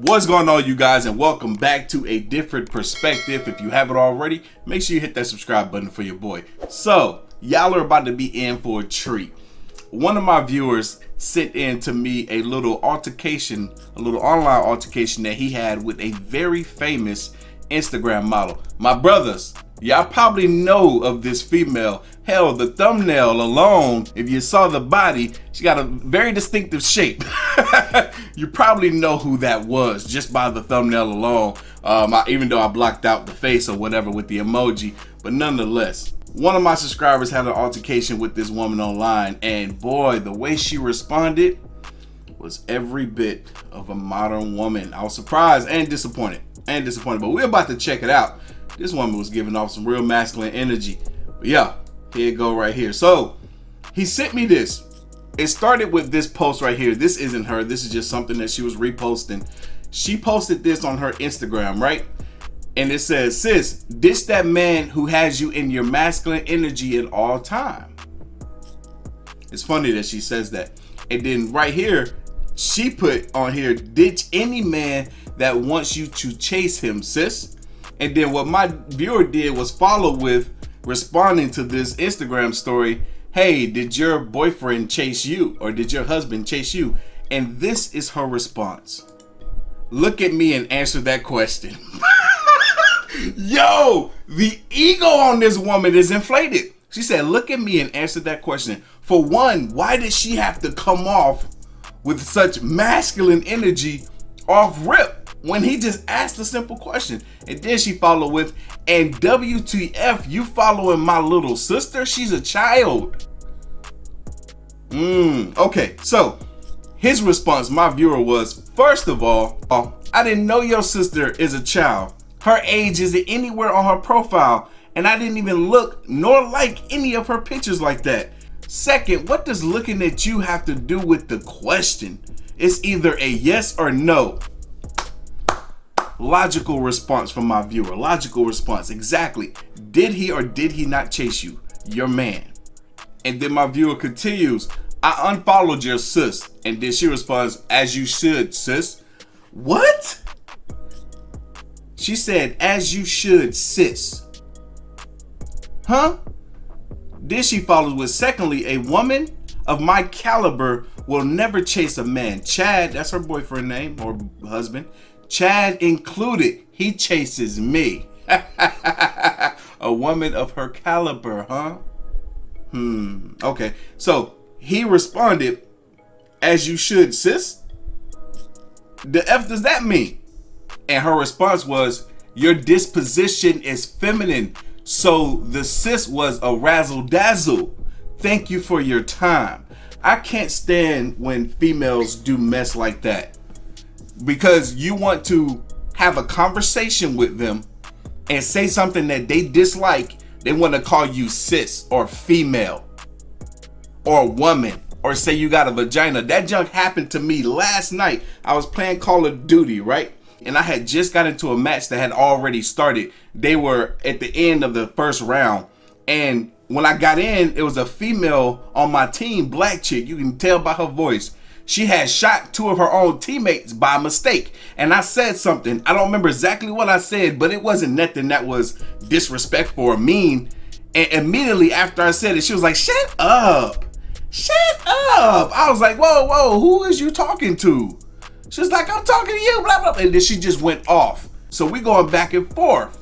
What's going on, you guys, and welcome back to a different perspective. If you haven't already, make sure you hit that subscribe button for your boy. So y'all are about to be in for a treat. One of my viewers sent in to me a little altercation, a little online altercation that he had with a very famous Instagram model. My brothers, y'all probably know of this female. Hell, the thumbnail alone, if you saw the body, she got a very distinctive shape. You probably know who that was just by the thumbnail alone, even though I blocked out the face or whatever with the emoji, but nonetheless. One of my subscribers had an altercation with this woman online, and boy, the way she responded was every bit of a modern woman. I was surprised and disappointed, but we're about to check it out. This woman was giving off some real masculine energy. But yeah, here it go right here. So he sent me this. It started with this post right here. This isn't her. This is just something that she was reposting. She posted this on her Instagram, right? And it says, "Sis, ditch that man who has you in your masculine energy at all time." It's funny that she says that. And then right here, she put on here, "Ditch any man that wants you to chase him, sis." And then what my viewer did was follow with responding to this Instagram story. "Hey, did your boyfriend chase you? Or did your husband chase you?" And this is her response. Look at me and answer that question. Yo, the ego on this woman is inflated. She said, look at me and answer that question. For one, why did she have to come off with such masculine energy off rip when he just asked a simple question? And then she followed with, "And WTF, you following my little sister? She's a child." Okay, so his response, my viewer, was, first of all, I didn't know your sister is a child. Her age isn't anywhere on her profile, and I didn't even look nor like any of her pictures like that. Second, what does looking at you have to do with the question? It's either a yes or no. Logical response from my viewer. Logical response. Exactly. Did he or did he not chase you? Your man. And then my viewer continues, "I unfollowed your sis." And then she responds, "As you should, sis." What? She said, "As you should, sis." Huh? Then she follows with, "Secondly, a woman of my caliber will never chase a man. Chad," that's her boyfriend name or husband, "Chad included, he chases me." A woman of her caliber, huh? Okay. So he responded, "As you should, sis." The F does that mean? And her response was, "Your disposition is feminine, so the sis was a razzle dazzle. Thank you for your time." I can't stand when females do mess like that, because you want to have a conversation with them and say something that they dislike. They want to call you sis or female or woman or say you got a vagina. That junk happened to me last night. I was playing Call of Duty, right? And I had just got into a match that had already started. They were at the end of the first round. And when I got in, it was a female on my team, black chick. You can tell by her voice. She had shot two of her own teammates by mistake. And I said something. I don't remember exactly what I said, but it wasn't nothing that was disrespectful or mean. And immediately after I said it, she was like, "Shut up. Shut up." I was like, whoa, who is you talking to? She was like, "I'm talking to you, blah, blah." And then she just went off. So we going back and forth.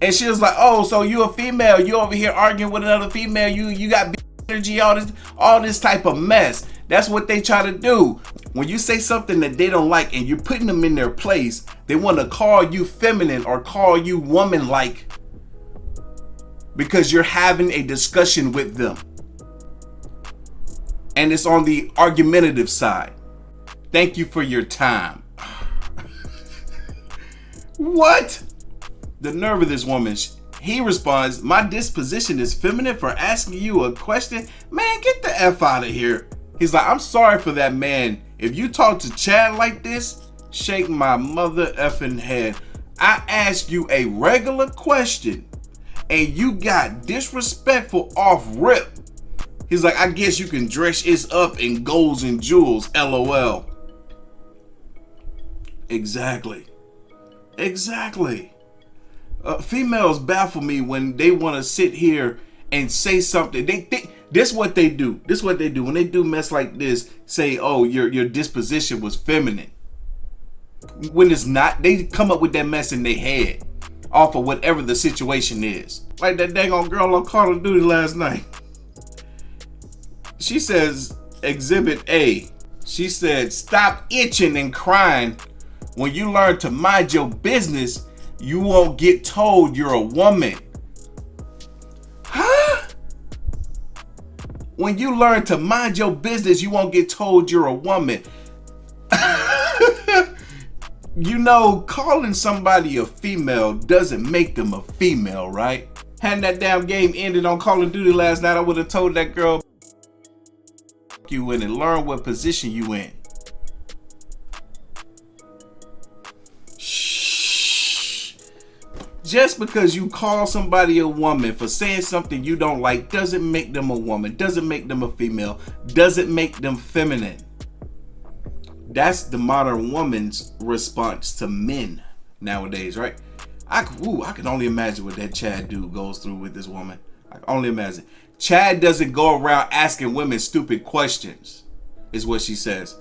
And she was like, "Oh, so you a female. You over here arguing with another female. You got energy, all this type of mess." That's what they try to do. When you say something that they don't like and you're putting them in their place, they want to call you feminine or call you woman-like because you're having a discussion with them. And it's on the argumentative side. Thank you for your time. What? The nerve of this woman. He responds, "My disposition is feminine for asking you a question." Man, get the F out of here. He's like, "I'm sorry for that, man. If you talk to Chad like this, shake my mother effing head. I asked you a regular question and you got disrespectful off rip." He's like, "I guess you can dress it up in golds and jewels, LOL." Exactly. Exactly. Females baffle me when they want to sit here and say something. They think this what they do. This what they do when they do mess like this. Say, "Oh, your disposition was feminine." When it's not, they come up with that mess in their head off of whatever the situation is. Like that dang on girl on Call of Duty last night. She says, Exhibit A. She said, "Stop itching and crying. When you learn to mind your business, you won't get told you're a woman." Huh? When you learn to mind your business, you won't get told you're a woman. You know, calling somebody a female doesn't make them a female, right? Had that damn game ended on Call of Duty last night, I would have told that girl you in and learn what position you in. Shh. Just because you call somebody a woman for saying something you don't like doesn't make them a woman, doesn't make them a female, doesn't make them feminine. That's the modern woman's response to men nowadays, right? I can only imagine what that Chad dude goes through with this woman. I can only imagine. Chad doesn't go around asking women stupid questions, is what she says.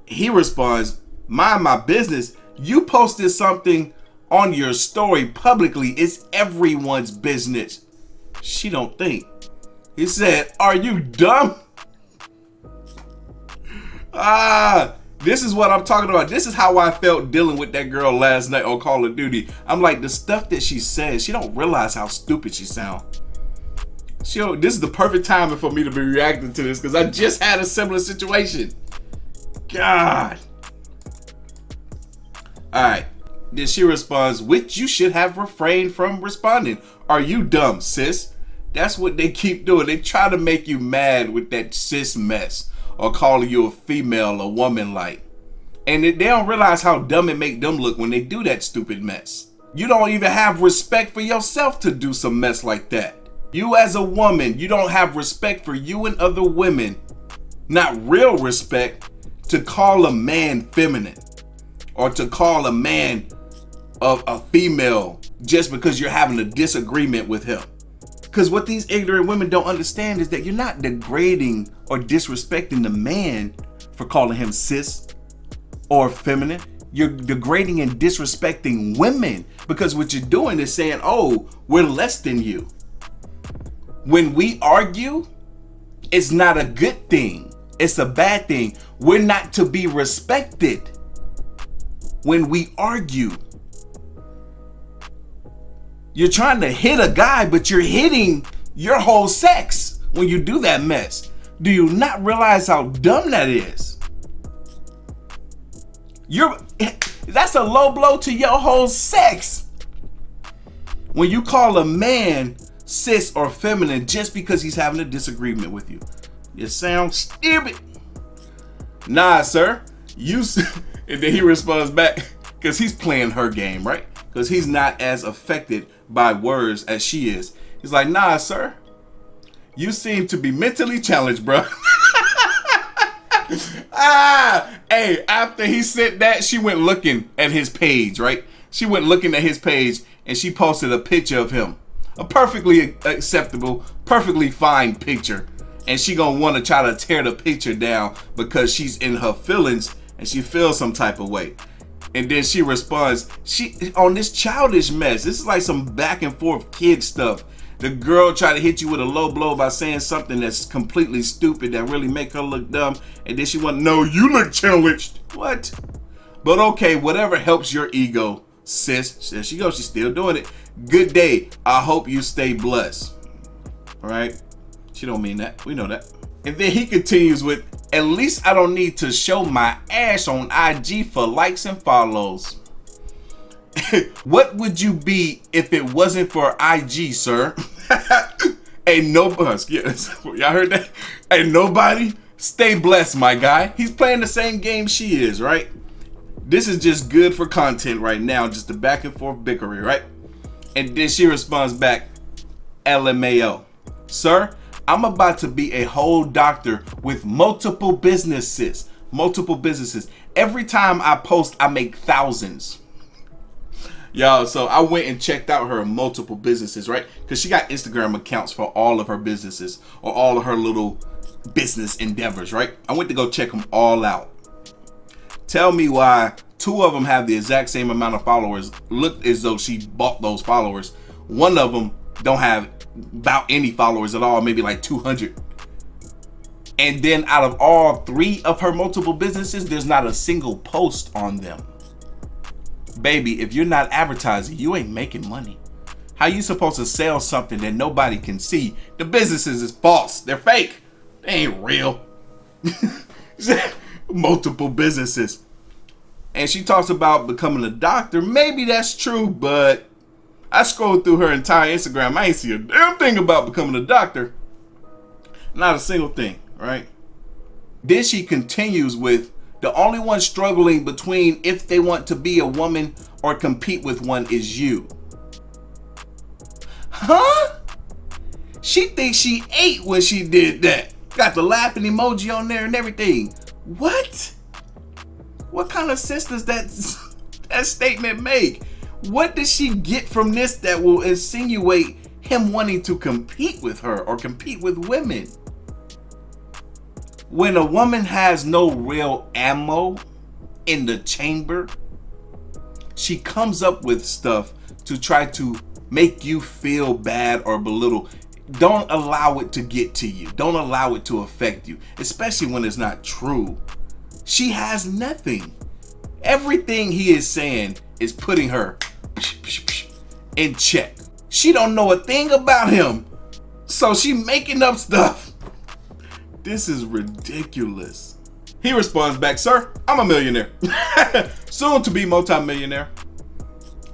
He responds, "Mind my business. You posted something on your story publicly. It's everyone's business." She don't think. He said, "Are you dumb?" This is what I'm talking about. This is how I felt dealing with that girl last night on Call of Duty. I'm like, the stuff that she says, she don't realize how stupid she sounds. This is the perfect timing for me to be reacting to this because I just had a similar situation. God. All right. Then she responds, "Which you should have refrained from responding. Are you dumb, sis?" That's what they keep doing. They try to make you mad with that cis mess. Or calling you a female, a woman like. And they don't realize how dumb it make them look when they do that stupid mess. You don't even have respect for yourself to do some mess like that. You as a woman, you don't have respect for you and other women. Not real respect to call a man feminine. Or to call a man a female just because you're having a disagreement with him. Because what these ignorant women don't understand is that you're not degrading or disrespecting the man for calling him cis or feminine. You're degrading and disrespecting women because what you're doing is saying, "Oh, we're less than you." When we argue, it's not a good thing. It's a bad thing. We're not to be respected when we argue. You're trying to hit a guy, but you're hitting your whole sex when you do that mess. Do you not realize how dumb that is? That's a low blow to your whole sex. When you call a man cis or feminine just because he's having a disagreement with you. You sound stupid. "Nah, sir. And then he responds back because he's playing her game, right? Because he's not as affected by words as she is. He's like, "Nah, sir. You seem to be mentally challenged, bro." Hey, after he said that, she went looking at his page, right? She went looking at his page and she posted a picture of him. A perfectly acceptable, perfectly fine picture. And she gonna want to try to tear the picture down because she's in her feelings and she feels some type of way. And then she responds, on this childish mess. This is like some back and forth kid stuff. The girl try to hit you with a low blow by saying something that's completely stupid that really make her look dumb. And then she want to know, "You look challenged." What? But okay, whatever helps your ego, sis. There she goes. She's still doing it. "Good day. I hope you stay blessed." All right. She don't mean that. We know that. And then he continues with, "At least I don't need to show my ass on IG for likes and follows." What would you be if it wasn't for IG, sir? Ain't nobody. Y'all heard that? Ain't nobody. Stay blessed, my guy. He's playing the same game she is, right? This is just good for content right now. Just the back and forth bickering, right? And then she responds back, "LMAO. Sir, I'm about to be a whole doctor with multiple businesses, Every time I post, I make thousands. Yo, so I went and checked out her multiple businesses, right? Because she got Instagram accounts for all of her businesses or all of her little business endeavors, right? I went to go check them all out. Tell me why 2 of them have the exact same amount of followers, look as though she bought those followers. 1 of them don't have about any followers at all, maybe like 200. And then out of all 3 of her multiple businesses, there's not a single post on them. Baby, if you're not advertising, you ain't making money. How you supposed to sell something that nobody can see? The businesses is false. They're fake. They ain't real. Multiple businesses. And she talks about becoming a doctor. Maybe that's true, but I scrolled through her entire Instagram. I ain't see a damn thing about becoming a doctor. Not a single thing, right? Then she continues with, the only one struggling between if they want to be a woman or compete with one is you. Huh? She thinks she ate when she did that. Got the laughing emoji on there and everything. What? What kind of sense does that statement make? What does she get from this that will insinuate him wanting to compete with her or compete with women? When a woman has no real ammo in the chamber, she comes up with stuff to try to make you feel bad or belittle. Don't allow it to get to you. Don't allow it to affect you, especially when it's not true. She has nothing. Everything he is saying is putting her in check. She don't know a thing about him, so she making up stuff. This is ridiculous. He responds back, sir, I'm a millionaire. Soon to be multi-millionaire.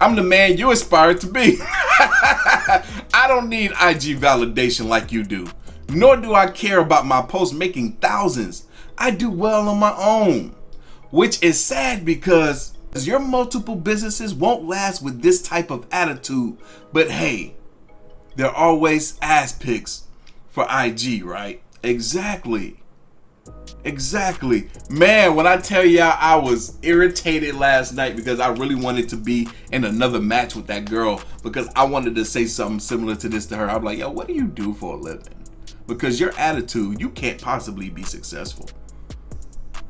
I'm the man you aspire to be. I don't need IG validation like you do. Nor do I care about my posts making thousands. I do well on my own. Which is sad because your multiple businesses won't last with this type of attitude. But hey, there are always ass pics for IG, right? Exactly. Man, when I tell y'all I was irritated last night because I really wanted to be in another match with that girl because I wanted to say something similar to this to her. I'm like, yo, what do you do for a living? Because your attitude, you can't possibly be successful.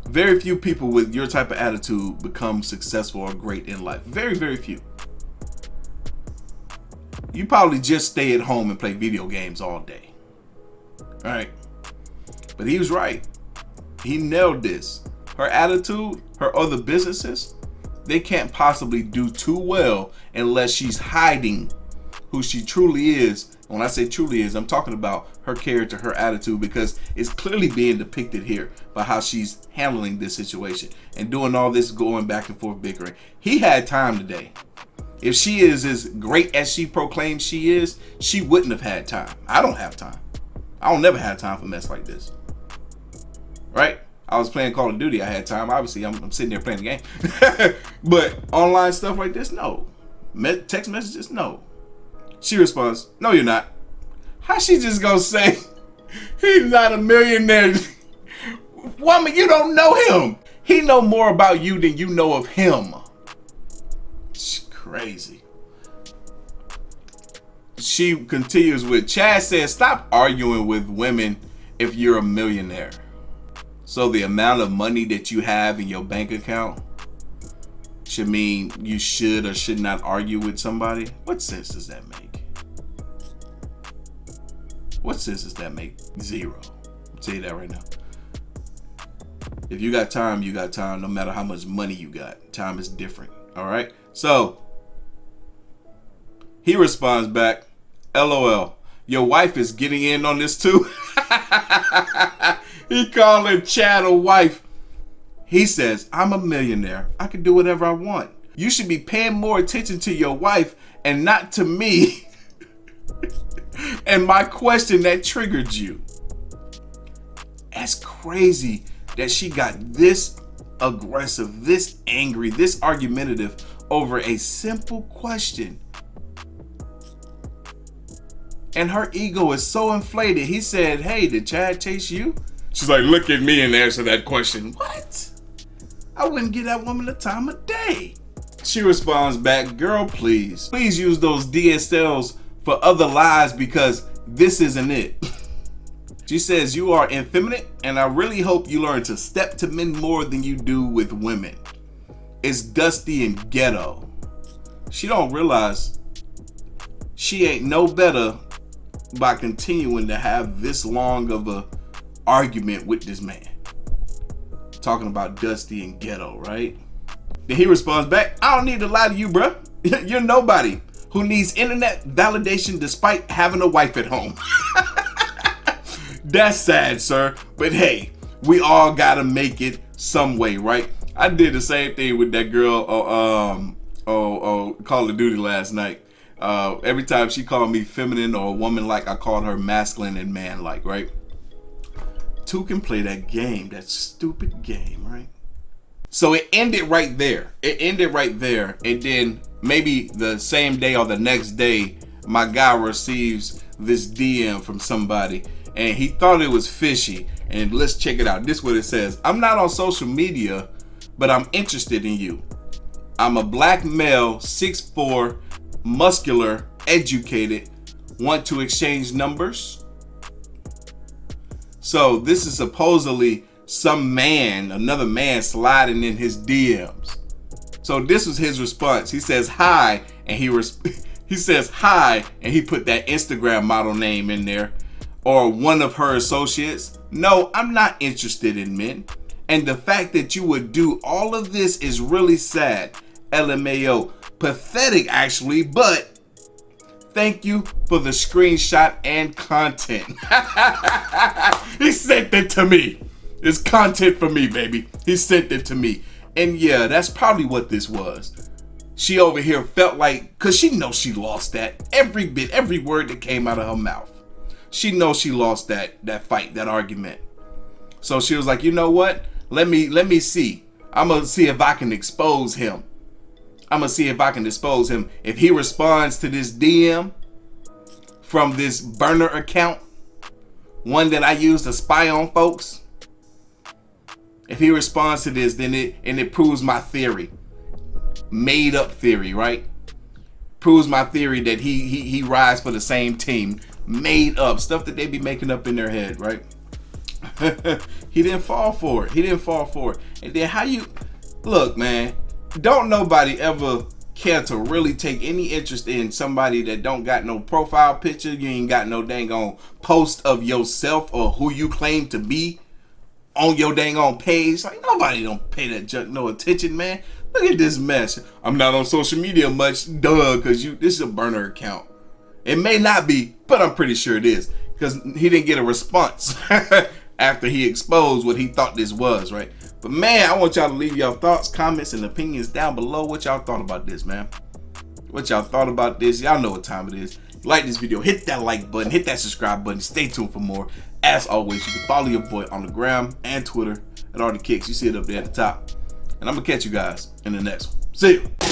Very few people with your type of attitude become successful or great in life. Very, very few. You probably just stay at home and play video games all day. All right. But he was right. He nailed this. Her attitude, her other businesses, they can't possibly do too well unless she's hiding who she truly is. When I say truly is, I'm talking about her character, her attitude, because it's clearly being depicted here by how she's handling this situation and doing all this going back and forth bickering. He had time today. If she is as great as she proclaims she is, she wouldn't have had time. I don't have time. I don't never have time for mess like this. Right? I was playing Call of Duty. I had time. Obviously, I'm sitting there playing the game. But online stuff like this, no. Text messages, no. She responds, no, you're not. How she just gonna say, he's not a millionaire? Woman, you don't know him. He know more about you than you know of him. It's crazy. She continues with, Chad says, stop arguing with women if you're a millionaire. So the amount of money that you have in your bank account should mean you should or should not argue with somebody? What sense does that make? What sense does that make? Zero. I'll tell you that right now. If you got time, you got time, no matter how much money you got. Time is different. All right? So he responds back, LOL. Your wife is getting in on this too? He calling Chad a wife. He says, I'm a millionaire. I can do whatever I want. You should be paying more attention to your wife and not to me. And my question that triggered you. That's crazy that she got this aggressive, this angry, this argumentative over a simple question. And her ego is so inflated. He said, hey, did Chad chase you? She's like, look at me and answer that question. What? I wouldn't give that woman the time of day. She responds back, girl, please use those DSLs for other lies because this isn't it. She says, you are effeminate and I really hope you learn to step to men more than you do with women. It's dusty and ghetto. She don't realize she ain't no better by continuing to have this long of a argument with this man. Talking about dusty and ghetto, right? Then he responds back, I don't need to lie to you, bruh. You're nobody who needs internet validation despite having a wife at home. That's sad, sir. But hey, we all gotta make it some way, right? I did the same thing with that girl Call of Duty last night. Every time she called me feminine or woman-like, I called her masculine and man-like, right? Two can play that game, that stupid game, right? So it ended right there. And then maybe the same day or the next day, my guy receives this DM from somebody and he thought it was fishy. And let's check it out. This is what it says. I'm not on social media, but I'm interested in you. I'm a black male, 6'4", muscular, educated, want to exchange numbers. So this is supposedly some man, another man sliding in his DMs. So this was his response. He says hi, and he says hi, and he put that Instagram model name in there, or one of her associates. No, I'm not interested in men, and the fact that you would do all of this is really sad. LMAO, pathetic actually, but thank you for the screenshot and content. He sent it to me. It's content for me, baby. He sent it to me. And yeah, that's probably what this was. She over here felt like, cause she knows she lost that. Every bit, every word that came out of her mouth. She knows she lost that fight, that argument. So she was like, you know what? Let me see. I'm gonna see if I can expose him. If he responds to this DM from this burner account, one that I use to spy on folks. If he responds to this, then it proves my theory. Made up theory, right? Proves my theory that he rides for the same team. Made up stuff that they be making up in their head, right? He didn't fall for it. And then how you look, man, don't nobody ever care to really take any interest in somebody that don't got no profile picture. You ain't got no dang on post of yourself or who you claim to be on your dang on page. Like, nobody don't pay that junk no attention, man. Look at this mess. I'm not on social media much, duh, because this is a burner account. It may not be, but I'm pretty sure it is, because he didn't get a response after he exposed what he thought this was, right? But man, I want y'all to leave your thoughts, comments, and opinions down below. What y'all thought about this, man? What y'all thought about this? Y'all know what time it is. Like this video, hit that like button, hit that subscribe button. Stay tuned for more. As always, you can follow your boy on the gram and Twitter at Artofkickz. You see it up there at the top. And I'm going to catch you guys in the next one. See you.